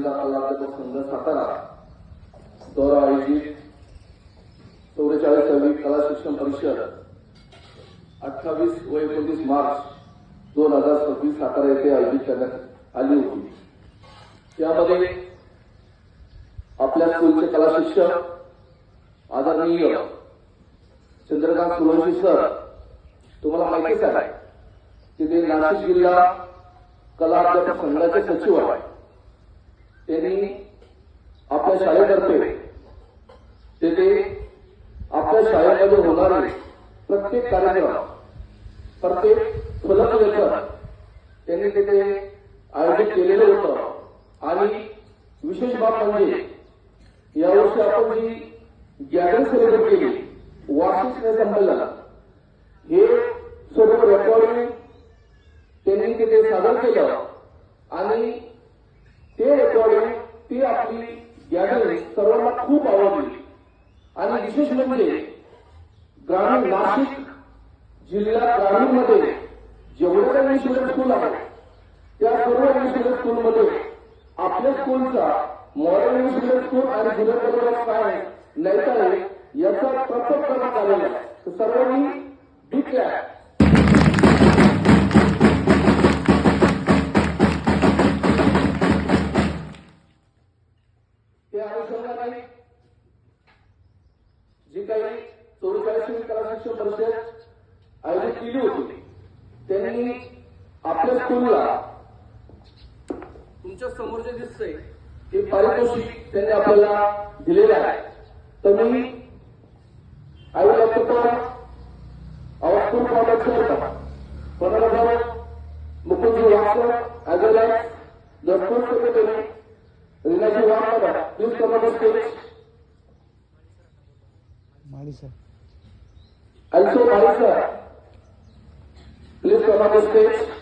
जिल्हा कला अकादमी संघ सातारा द्वारा आयोजित 44वी कला शिक्षण परिषद 28 व 29 मार्च 2026 सातारा येथे आयोजित करण्यात आली होती। त्यामध्ये आपल्या स्कूलचे कला शिक्षक आदरणीय चंद्रकांत सुरवंशी सर, तुम्हाला माहितीच आहे की ते नाशिक जिल्हा कला अध्यापक संघाचे सचिव आहे। त्यांनी आपल्या शाळेतर्फे तेथे आपल्या शाळेमध्ये होणारे प्रत्येक कार्यक्रम, प्रत्येक फलकलेखन त्यांनी तेथे आयोजित केलेलं होतं। आणि विशेष बाब म्हणजे यावर्षी आपण जी गॅदरिंग सेलिब्रेट केली, वार्षिक संमेलन, हे सर्व रेकॉर्डिंग त्यांनी तिथे सादर केलं आणि ते रेकॉर्डिंग, ती आपली गॅदरिंग सर्वांना खूप आवडली। आणि विशेष म्हणजे ग्रामीण नाशिक जिल्हा ग्रामीणमध्ये जेवढे इंग्लिश मीडियम स्कूल आहेत त्या सर्व इंग्लिश मीडियम स्कूलमध्ये आपल्या स्कूलचा मॉडर्न इंग्लिश मीडियम स्कूल आणि ज्युनियर कॉलेज ऑफ सायन्स नैताळे याचा प्रथम क्रमांक आलेला आहे। तर सर्वांनी बिग क्लॅप। त्या अनुषंगाने जी काही 44वी कला शिक्षण परिषद आयोजित केली होती, त्यांनी आपल्या स्कूलला तुमच्या समोर जे दिसतंय हे पारितोषिक त्यांनी आपल्याला दिलेलं आहे। तर मी I would like to thank our school founder, Honorable Mukundji Vasu, as well as the school secretary, Rinaji Vamadha. Please come on the stage. Mali sir. Also, Mali sir, please come on the stage.